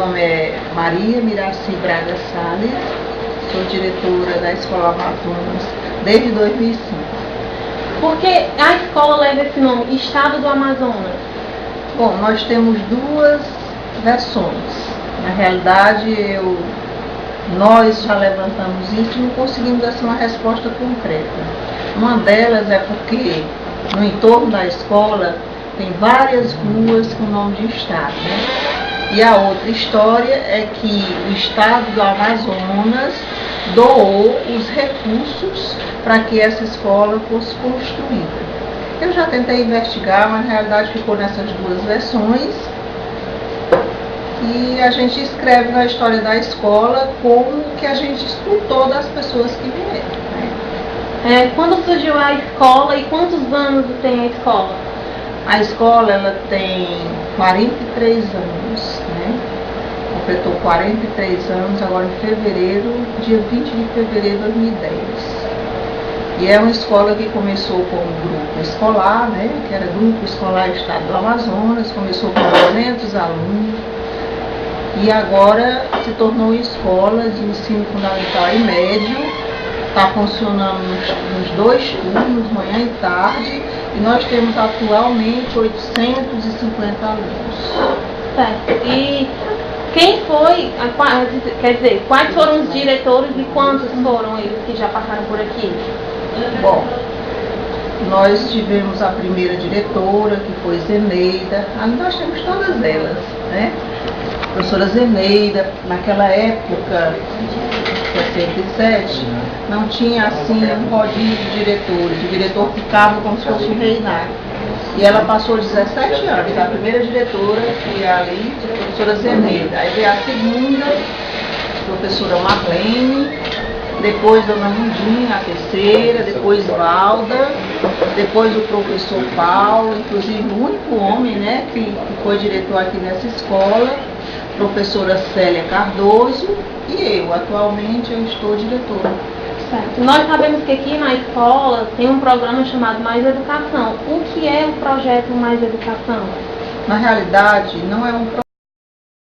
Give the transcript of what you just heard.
nome é Maria Miraci Braga Salles, sou diretora da Escola Amazonas desde 2005. Por que a escola leva esse nome, Estado do Amazonas? Bom, nós temos duas versões. Na realidade, nós já levantamos isso e não conseguimos dar uma resposta concreta. Uma delas é porque no entorno da escola tem várias ruas com nome de estado, né? E a outra história é que o estado do Amazonas doou os recursos para que essa escola fosse construída. Eu já tentei investigar, mas na realidade ficou nessas duas versões. E a gente escreve na história da escola como que a gente escutou das pessoas que vieram, né? Quando surgiu a escola e quantos anos tem a escola? A escola ela tem 43 anos, né? Completou 43 anos agora em fevereiro, dia 20 de fevereiro de 2010. E é uma escola que começou como grupo escolar, né? Que era Grupo Escolar Estado do Amazonas, começou com 200 alunos. E agora se tornou escola de ensino fundamental e médio. Está funcionando nos 2 turnos, manhã e tarde, e nós temos atualmente 850 alunos. Certo. E quem foi, quer dizer, quais foram os diretores e quantos foram eles que já passaram por aqui? Bom, nós tivemos a primeira diretora, que foi Zeneida. Nós temos todas elas, né? Professora Zeneida, naquela época, 67, não tinha assim um rodízio de diretores. O diretor ficava como se fosse um reinado. E ela passou 17 anos. A primeira diretora, que é ali, a professora Zeneida. Aí veio a segunda, a professora Marlene, depois Dona Mundinha, a terceira, depois Valda, depois o professor Paulo, inclusive o único homem, né, que foi diretor aqui nessa escola, professora Célia Cardoso, e eu, atualmente, eu estou diretora. Certo. Nós sabemos que aqui na escola tem um programa chamado Mais Educação. O que é o projeto Mais Educação? Na realidade, não é um projeto.